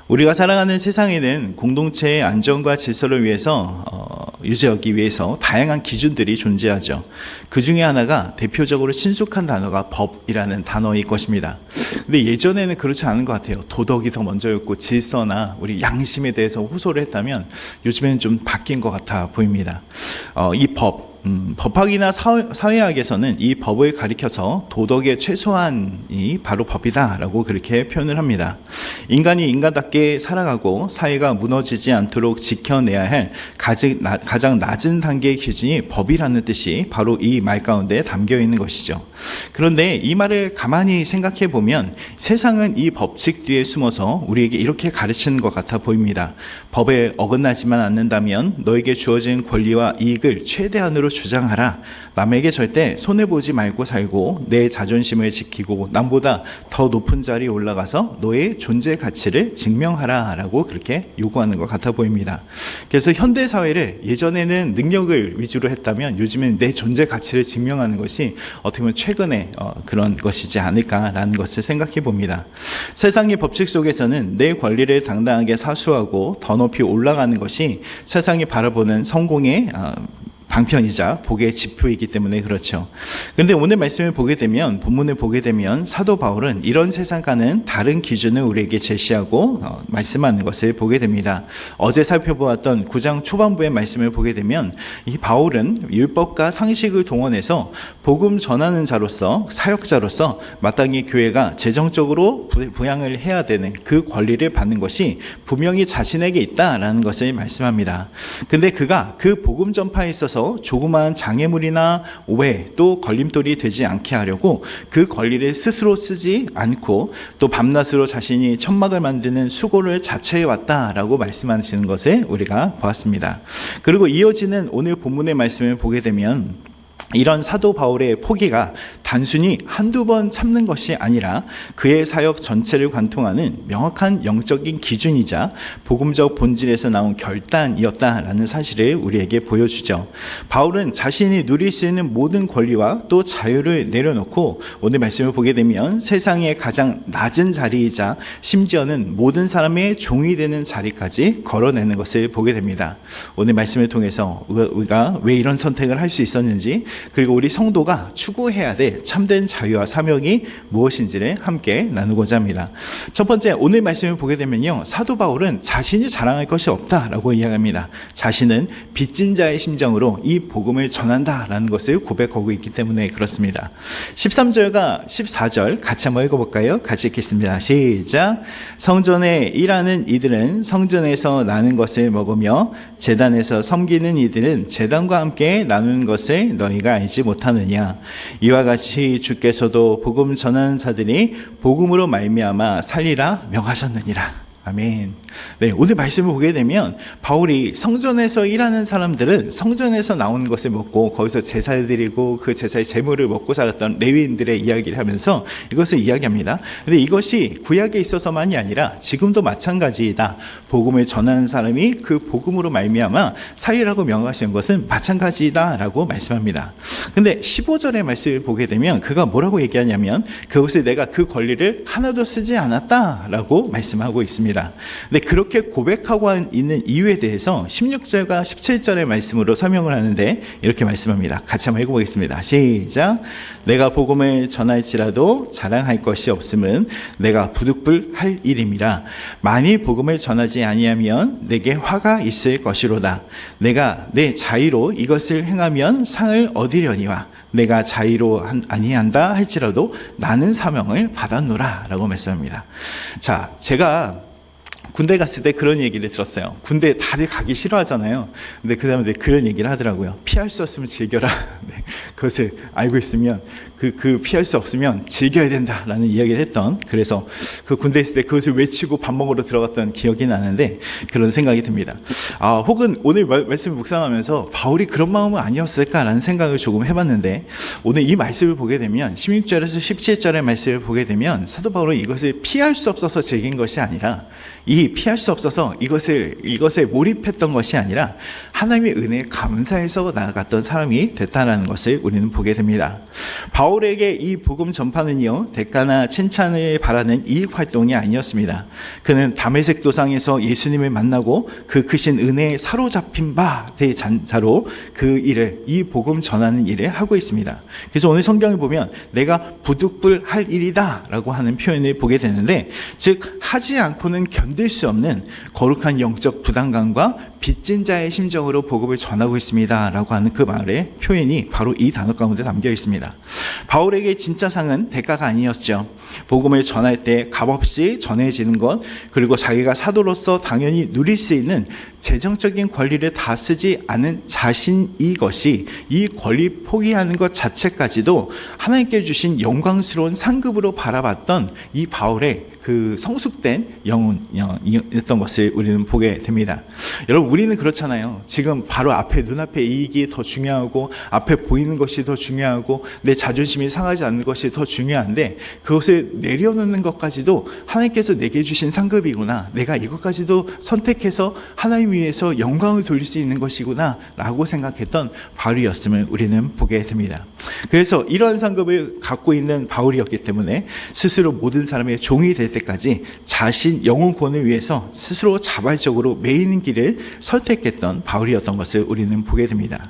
우리가 살아가는 세상에는 공동체의 안전과 질서를 위해서 유지하기 위해서 다양한 기준들이 존재하죠. 그 중에 하나가 대표적으로 친숙한 단어가 법이라는 단어일 것입니다. 근데 예전에는 그렇지 않은 것 같아요. 도덕이 더 먼저였고 질서나 우리 양심에 대해서 호소를 했다면 요즘에는 좀 바뀐 것 같아 보입니다. 이 법학이나 사회학에서는 이 법을 가리켜서 도덕의 최소한이 바로 법이다라고 그렇게 표현을 합니다. 인간이 인간답게 살아가고 사회가 무너지지 않도록 지켜내야 할 가장 낮은 단계의 기준이 법이라는 뜻이 바로 이 말 가운데 담겨 있는 것이죠. 그런데 이 말을 가만히 생각해 보면 세상은 이 법칙 뒤에 숨어서 우리에게 이렇게 가르치는 것 같아 보입니다. 법에 어긋나지만 않는다면 너에게 주어진 권리와 이익을 최대한으로 주장하라. 남에게 절대 손해보지 말고 살고 내 자존심을 지키고 남보다 더 높은 자리에 올라가서 너의 존재 가치를 증명하라 라고 그렇게 요구하는 것 같아 보입니다. 그래서 현대사회를 예전에는 능력을 위주로 했다면 요즘은 내 존재 가치를 증명하는 것이 어떻게 보면 최근에 그런 것이지 않을까라는 것을 생각해 봅니다. 세상의 법칙 속에서는 내 권리를 당당하게 사수하고 더 높이 올라가는 것이 세상이 바라보는 성공의 방편이자 복의 지표이기 때문에 그렇죠. 그런데 오늘 말씀을 보게 되면, 본문을 보게 되면 사도 바울은 이런 세상과는 다른 기준을 우리에게 제시하고 말씀하는 것을 보게 됩니다. 어제 살펴보았던 9장 초반부의 말씀을 보게 되면 이 바울은 율법과 상식을 동원해서 복음 전하는 자로서, 사역자로서 마땅히 교회가 재정적으로 부양을 해야 되는 그 권리를 받는 것이 분명히 자신에게 있다라는 것을 말씀합니다. 근데 그가 그 복음 전파에 있어서 조그마한 장애물이나 오해 또 걸림돌이 되지 않게 하려고 그 권리를 스스로 쓰지 않고 또 밤낮으로 자신이 천막을 만드는 수고를 자처해 왔다라고 말씀하시는 것을 우리가 보았습니다. 그리고 이어지는 오늘 본문의 말씀을 보게 되면 이런 사도 바울의 포기가 단순히 한두 번 참는 것이 아니라 그의 사역 전체를 관통하는 명확한 영적인 기준이자 복음적 본질에서 나온 결단이었다라는 사실을 우리에게 보여주죠. 바울은 자신이 누릴 수 있는 모든 권리와 또 자유를 내려놓고 오늘 말씀을 보게 되면 세상의 가장 낮은 자리이자 심지어는 모든 사람의 종이 되는 자리까지 걸어내는 것을 보게 됩니다. 오늘 말씀을 통해서 우리가 왜 이런 선택을 할 수 있었는지, 그리고 우리 성도가 추구해야 될 참된 자유와 사명이 무엇인지를 함께 나누고자 합니다. 첫 번째, 오늘 말씀을 보게 되면요, 사도 바울은 자신이 자랑할 것이 없다라고 이야기합니다. 자신은 빚진 자의 심정으로 이 복음을 전한다라는 것을 고백하고 있기 때문에 그렇습니다. 13절과 14절 같이 한번 읽어볼까요? 같이 읽겠습니다. 시작. 성전에 일하는 이들은 성전에서 나는 것을 먹으며 제단에서 섬기는 이들은 제단과 함께 나누는 것을 너희가 알지 못하느냐. 이와 같이 주께서도 복음 전하는 자들이 복음으로 말미암아 살리라 명하셨느니라. 아멘. 네, 오늘 말씀을 보게 되면 바울이 성전에서 일하는 사람들은 성전에서 나오는 것을 먹고 거기서 제사를 드리고 그 제사의 제물을 먹고 살았던 레위인들의 이야기를 하면서 이것을 이야기합니다. 근데 이것이 구약에 있어서만이 아니라 지금도 마찬가지이다. 복음을 전하는 사람이 그 복음으로 말미암아 살리라고 명하시는 것은 마찬가지이다라고 말씀합니다. 근데 15절의 말씀을 보게 되면 그가 뭐라고 얘기하냐면 그것을 내가 그 권리를 하나도 쓰지 않았다라고 말씀하고 있습니다. 근데 그렇게 고백하고 있는 이유에 대해서 16절과 17절의 말씀으로 설명을 하는데 이렇게 말씀합니다. 같이 한번 읽어보겠습니다. 시작. 내가 복음을 전할지라도 자랑할 것이 없음은 내가 부득불할 일임이라. 만일 복음을 전하지 아니하면 내게 화가 있을 것이로다. 내가 내 자의로 이것을 행하면 상을 얻으려니와 내가 자의로 아니한다 할지라도 나는 사명을 받았노라 라고 말씀합니다. 자, 제가 군대 갔을 때 그런 얘기를 들었어요. 군대 다들 가기 싫어하잖아요. 근데 그 사람들이 그런 얘기를 하더라고요. 피할 수 없으면 즐겨라. 네, 그것을 알고 있으면 피할 수 없으면 즐겨야 된다라는 이야기를 했던, 그래서 그 군대에 있을 때 그것을 외치고 밥 먹으러 들어갔던 기억이 나는데 그런 생각이 듭니다. 혹은 오늘 말씀을 묵상하면서 바울이 그런 마음은 아니었을까라는 생각을 조금 해봤는데 오늘 이 말씀을 보게 되면 16절에서 17절의 말씀을 보게 되면 사도 바울은 이것을 피할 수 없어서 즐긴 것이 아니라 피할 수 없어서 이것에 몰입했던 것이 아니라 하나님의 은혜에 감사해서 나아갔던 사람이 됐다는 것을 우리는 보게 됩니다. 바울에게 이 복음 전파는요, 대가나 칭찬을 바라는 이익 활동이 아니었습니다. 그는 다메섹 도상에서 예수님을 만나고 그 크신 은혜에 사로잡힌 바 대잔자로 그 일을, 이 복음 전하는 일을 하고 있습니다. 그래서 오늘 성경을 보면 내가 부득불 할 일이다 라고 하는 표현을 보게 되는데, 즉 하지 않고는 견딜 수 없는 거룩한 영적 부담감과 빚진 자의 심정으로 복음을 전하고 있습니다 라고 하는 그 말의 표현이 바로 이 단어 가운데 담겨 있습니다. 바울에게 진짜 상은 대가가 아니었죠. 복음을 전할 때 값없이 전해지는 것, 그리고 자기가 사도로서 당연히 누릴 수 있는 재정적인 권리를 다 쓰지 않은 자신이 것이, 이 권리 포기하는 것 자체까지도 하나님께 주신 영광스러운 상급으로 바라봤던 이 바울의 그 성숙된 영혼이었던 것을 우리는 보게 됩니다. 여러분, 우리는 그렇잖아요. 지금 바로 앞에, 눈앞에 이익이 더 중요하고, 앞에 보이는 것이 더 중요하고, 내 자존심이 상하지 않는 것이 더 중요한데, 그것을 내려놓는 것까지도 하나님께서 내게 주신 상급이구나, 내가 이것까지도 선택해서 하나님 위해서 영광을 돌릴 수 있는 것이구나 라고 생각했던 바울이었음을 우리는 보게 됩니다. 그래서 이러한 상급을 갖고 있는 바울이었기 때문에 스스로 모든 사람의 종이 될 때까지 자신 영혼 구원을 위해서 스스로 자발적으로 매이는 길을 선택했던 바울이었던 것을 우리는 보게 됩니다.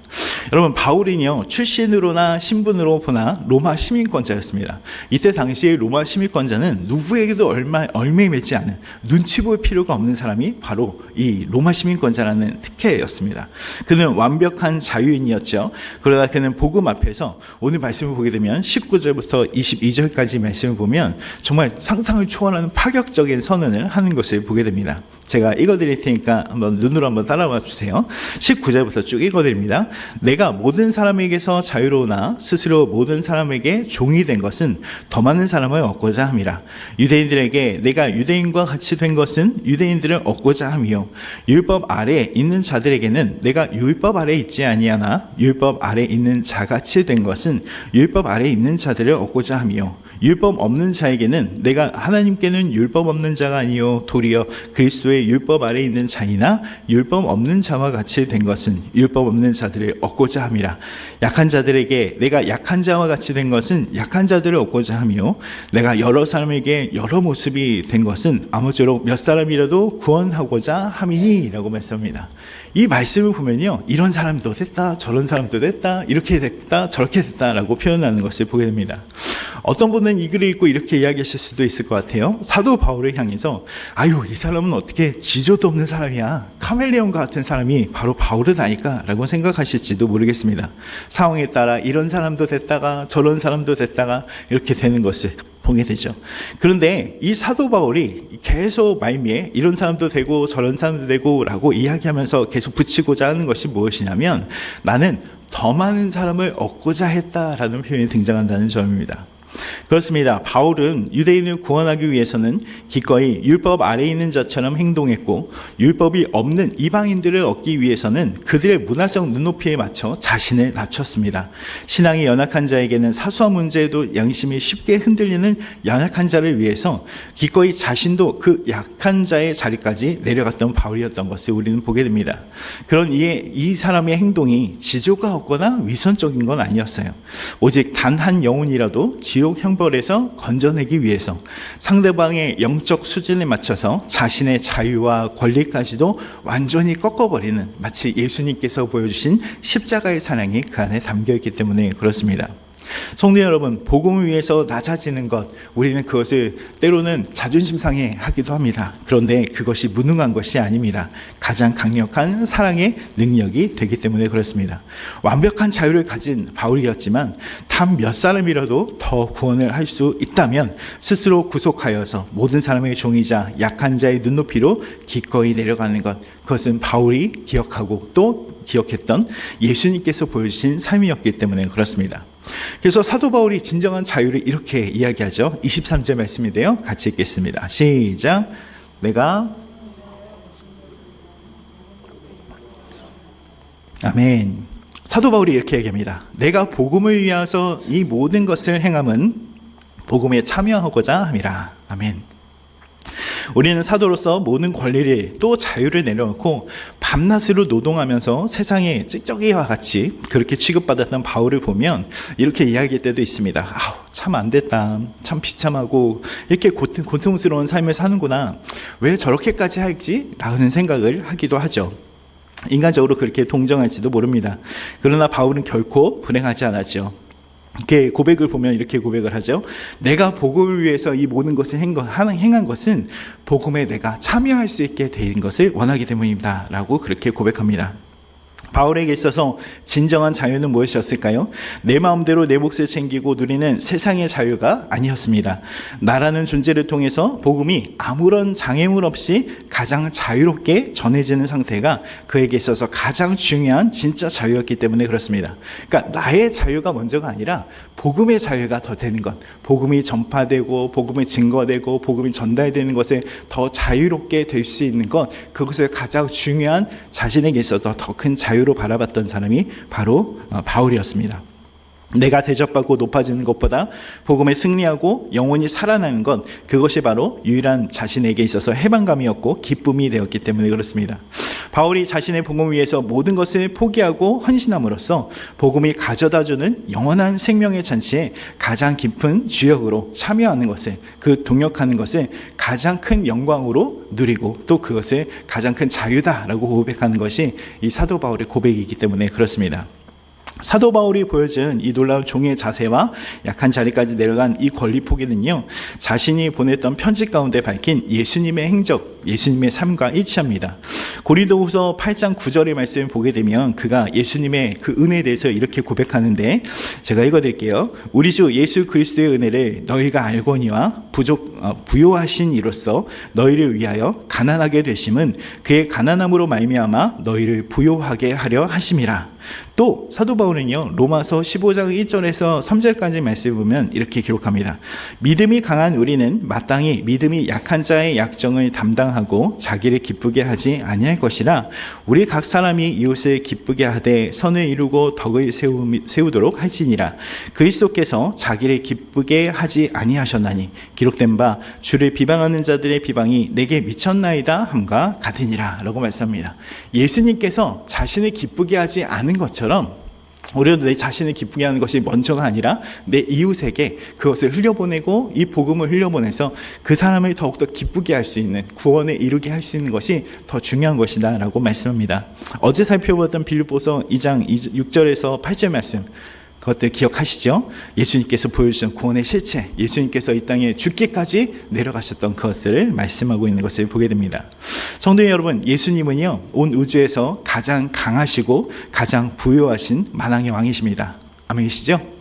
여러분, 바울은요, 출신으로나 신분으로 보나 로마 시민권자였습니다. 이때 당시에 로마 시민권자는 누구에게도 얼매이 맺지 않은, 눈치 볼 필요가 없는 사람이 바로 이 로마 시민권자라는 특혜였습니다. 그는 완벽한 자유인이었죠. 그러다 그는 복음 앞에서, 오늘 말씀을 보게 되면 19절부터 22절까지 말씀을 보면 정말 상상을 초월하는 파격적인 선언을 하는 것을 보게 됩니다. 제가 읽어드릴 테니까 한번 눈으로 한번 따라와 주세요. 19절부터 쭉 읽어드립니다. 내가 모든 사람에게서 자유로우나 스스로 모든 사람에게 종이 된 것은 더 많은 사람을 얻고자 함이라. 유대인들에게 내가 유대인과 같이 된 것은 유대인들을 얻고자 함이요, 율법 아래에 있는 자들에게는 내가 율법 아래에 있지 아니하나 율법 아래에 있는 자같이 된 것은 율법 아래에 있는 자들을 얻고자 함이요, 율법 없는 자에게는 내가 하나님께는 율법 없는 자가 아니요 도리어 그리스도의 율법 아래에 있는 자이나 율법 없는 자와 같이 된 것은 율법 없는 자들을 얻고자 함이라. 약한 자들에게 내가 약한 자와 같이 된 것은 약한 자들을 얻고자 하며, 내가 여러 사람에게 여러 모습이 된 것은 아무쪼록 몇 사람이라도 구원하고자 함이니 라고 말씀합니다. 이 말씀을 보면요, 이런 사람도 됐다, 저런 사람도 됐다, 이렇게 됐다, 저렇게 됐다라고 표현하는 것을 보게 됩니다. 어떤 분은 이 글을 읽고 이렇게 이야기하실 수도 있을 것 같아요. 사도 바울을 향해서, 아유, 이 사람은 어떻게 지조도 없는 사람이야, 카멜레온과 같은 사람이 바로 바울은 아닐까 라고 생각하실지도 모르겠습니다. 상황에 따라 이런 사람도 됐다가 저런 사람도 됐다가 이렇게 되는 것을 보게 되죠. 그런데 이 사도 바울이 계속 말미에 이런 사람도 되고 저런 사람도 되고 라고 이야기하면서 계속 붙이고자 하는 것이 무엇이냐면, 나는 더 많은 사람을 얻고자 했다라는 표현이 등장한다는 점입니다. 그렇습니다. 바울은 유대인을 구원하기 위해서는 기꺼이 율법 아래에 있는 자처럼 행동했고, 율법이 없는 이방인들을 얻기 위해서는 그들의 문화적 눈높이에 맞춰 자신을 낮췄습니다. 신앙이 연약한 자에게는 사소한 문제에도 양심이 쉽게 흔들리는 연약한 자를 위해서 기꺼이 자신도 그 약한 자의 자리까지 내려갔던 바울이었던 것을 우리는 보게 됩니다. 그런 이 사람의 행동이 지조가 없거나 위선적인 건 아니었어요. 오직 단 한 영혼이라도 지옥 형벌에서 건져내기 위해서 상대방의 영적 수준에 맞춰서 자신의 자유와 권리까지도 완전히 꺾어버리는, 마치 예수님께서 보여주신 십자가의 사랑이 그 안에 담겨있기 때문에 그렇습니다. 성도 여러분, 복음을 위해서 낮아지는 것, 우리는 그것을 때로는 자존심 상해 하기도 합니다. 그런데 그것이 무능한 것이 아닙니다. 가장 강력한 사랑의 능력이 되기 때문에 그렇습니다. 완벽한 자유를 가진 바울이었지만 단 몇 사람이라도 더 구원을 할 수 있다면 스스로 구속하여서 모든 사람의 종이자 약한 자의 눈높이로 기꺼이 내려가는 것, 그것은 바울이 기억하고 또 기억했던 예수님께서 보여주신 삶이었기 때문에 그렇습니다. 그래서 사도 바울이 진정한 자유를 이렇게 이야기하죠. 23절 말씀인데요, 같이 읽겠습니다. 시작. 아멘. 사도 바울이 이렇게 얘기합니다. 내가 복음을 위하여 이 모든 것을 행함은 복음에 참여하고자 함이라. 아멘. 우리는 사도로서 모든 권리를 또 자유를 내려놓고 밤낮으로 노동하면서 세상의 찌꺼기와 같이 그렇게 취급받았던 바울을 보면 이렇게 이야기할 때도 있습니다. 아우, 참 안 됐다. 참 비참하고 이렇게 고통스러운 삶을 사는구나. 왜 저렇게까지 할지? 라는 생각을 하기도 하죠. 인간적으로 그렇게 동정할지도 모릅니다. 그러나 바울은 결코 불행하지 않았죠. 이렇게 고백을 보면 이렇게 고백을 하죠. 내가 복음을 위해서 이 모든 것을 행한 것은 복음에 내가 참여할 수 있게 된 것을 원하기 때문입니다. 라고 그렇게 고백합니다. 바울에게 있어서 진정한 자유는 무엇이었을까요? 내 마음대로 내 몫을 챙기고 누리는 세상의 자유가 아니었습니다. 나라는 존재를 통해서 복음이 아무런 장애물 없이 가장 자유롭게 전해지는 상태가 그에게 있어서 가장 중요한 진짜 자유였기 때문에 그렇습니다. 그러니까 나의 자유가 먼저가 아니라 복음의 자유가 더 되는 것, 복음이 전파되고 복음이 증거되고 복음이 전달되는 것에 더 자유롭게 될 수 있는 것, 그것을 가장 중요한 자신에게 있어서 더 큰 자유로 바라봤던 사람이 바로 바울이었습니다. 내가 대접받고 높아지는 것보다 복음에 승리하고 영원히 살아나는 것, 그것이 바로 유일한 자신에게 있어서 해방감이었고 기쁨이 되었기 때문에 그렇습니다. 바울이 자신의 복음을 위해서 모든 것을 포기하고 헌신함으로써 복음이 가져다주는 영원한 생명의 잔치에 가장 깊은 주역으로 참여하는 것을, 그 동역하는 것을 가장 큰 영광으로 누리고 또 그것을 가장 큰 자유다라고 고백하는 것이 이 사도 바울의 고백이기 때문에 그렇습니다. 사도 바울이 보여준 이 놀라운 종의 자세와 약한 자리까지 내려간 이 권리 포기는요, 자신이 보냈던 편지 가운데 밝힌 예수님의 행적, 예수님의 삶과 일치합니다. 고린도후서 8장 9절의 말씀을 보게 되면 그가 예수님의 그 은혜에 대해서 이렇게 고백하는데, 제가 읽어드릴게요. 우리 주 예수 그리스도의 은혜를 너희가 알거니와 부요하신 이로써 너희를 위하여 가난하게 되심은 그의 가난함으로 말미암아 너희를 부요하게 하려 하심이라. 또 사도 바울은요, 로마서 15장 1절에서 3절까지 말씀을 보면 이렇게 기록합니다. 믿음이 강한 우리는 마땅히 믿음이 약한 자의 약정을 담당하고 자기를 기쁘게 하지 아니할 것이라. 우리 각 사람이 이웃을 기쁘게 하되 선을 이루고 덕을 세우도록 할지니라. 그리스도께서 자기를 기쁘게 하지 아니하셨나니 기록된 바 주를 비방하는 자들의 비방이 내게 미쳤나이다 함과 같으니라 라고 말씀합니다. 예수님께서 자신을 기쁘게 하지 않은 것처럼 우리도 내 자신을 기쁘게 하는 것이 먼저가 아니라 내 이웃에게 그것을 흘려보내고 이 복음을 흘려보내서 그 사람을 더욱더 기쁘게 할 수 있는, 구원에 이르게 할 수 있는 것이 더 중요한 것이다 라고 말씀합니다. 어제 살펴보았던 빌립보서 2장 6절에서 8절 말씀, 그것들 기억하시죠? 예수님께서 보여주신 구원의 실체, 예수님께서 이 땅에 죽기까지 내려가셨던 것을 말씀하고 있는 것을 보게 됩니다. 성도 여러분, 예수님은요, 온 우주에서 가장 강하시고 가장 부요하신 만왕의 왕이십니다. 아멘이시죠?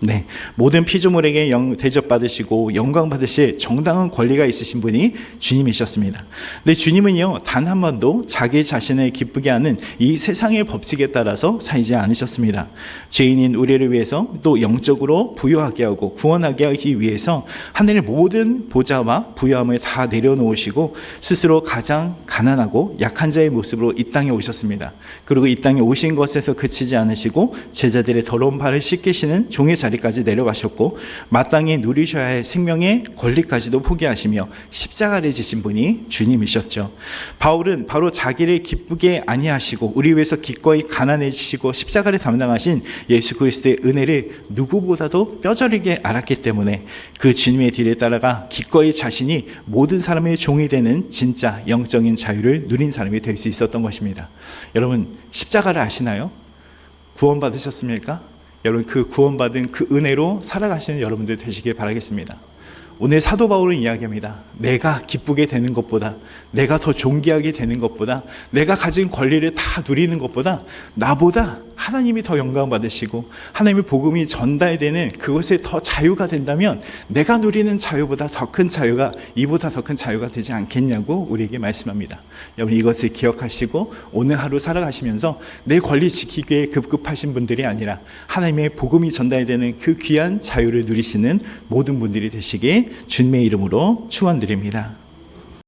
네, 모든 피조물에게 대접받으시고 영광 받으실 정당한 권리가 있으신 분이 주님이셨습니다. 근데 주님은요, 단 한 번도 자기 자신을 기쁘게 하는 이 세상의 법칙에 따라서 살지 않으셨습니다. 죄인인 우리를 위해서 또 영적으로 부유하게 하고 구원하게 하기 위해서 하늘의 모든 보좌와 부유함을 다 내려놓으시고 스스로 가장 가난하고 약한 자의 모습으로 이 땅에 오셨습니다. 그리고 이 땅에 오신 것에서 그치지 않으시고 제자들의 더러운 발을 씻기시는 종의 자리까지 내려가셨고 마땅히 누리셔야 할 생명의 권리까지도 포기하시며 십자가를 지신 분이 주님이셨죠. 바울은 바로 자기를 기쁘게 아니하시고 우리 위해서 기꺼이 가난해지시고 십자가를 담당하신 예수 그리스도의 은혜를 누구보다도 뼈저리게 알았기 때문에 그 주님의 뒤를 따라가 기꺼이 자신이 모든 사람의 종이 되는 진짜 영적인 자유를 누린 사람이 될 수 있었던 것입니다. 여러분, 십자가를 아시나요? 구원받으셨습니까? 여러분, 그 구원받은 그 은혜로 살아가시는 여러분들 되시길 바라겠습니다. 오늘 사도 바울은 이야기합니다. 내가 기쁘게 되는 것보다, 내가 더 존귀하게 되는 것보다, 내가 가진 권리를 다 누리는 것보다 나보다 하나님이 더 영광 받으시고 하나님의 복음이 전달되는 그것에 더 자유가 된다면 내가 누리는 자유보다 더 큰 자유가, 이보다 더 큰 자유가 되지 않겠냐고 우리에게 말씀합니다. 여러분, 이것을 기억하시고 오늘 하루 살아가시면서 내 권리 지키기에 급급하신 분들이 아니라 하나님의 복음이 전달되는 그 귀한 자유를 누리시는 모든 분들이 되시길 주님의 이름으로 축원드립니다.